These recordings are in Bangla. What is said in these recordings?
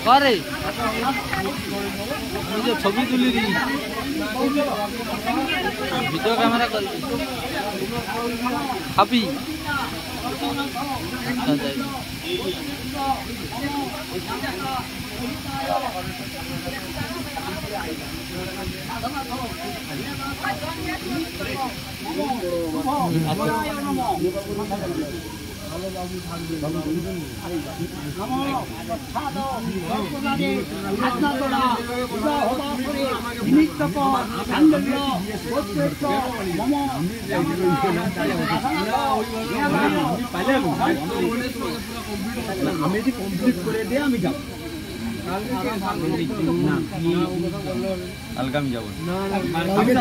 করে নিজে ছবি তুলি দি ভিডিও ক্যামেরা করি খাবি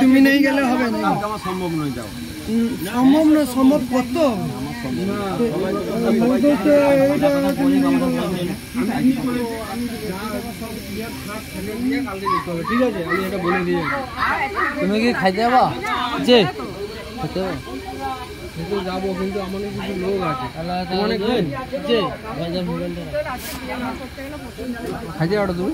তুমি নেই গেলে হবে না, সম্ভব নয়, যাও সম্ভব না, সম্ভব কত ঠিক আছে। আমি এটা বলে দিয়ে তুমি কি খাইতে যাবা যে খেতে যাবো, কিন্তু আমার কিছু লোক আছে খাইতে যাবো তুমি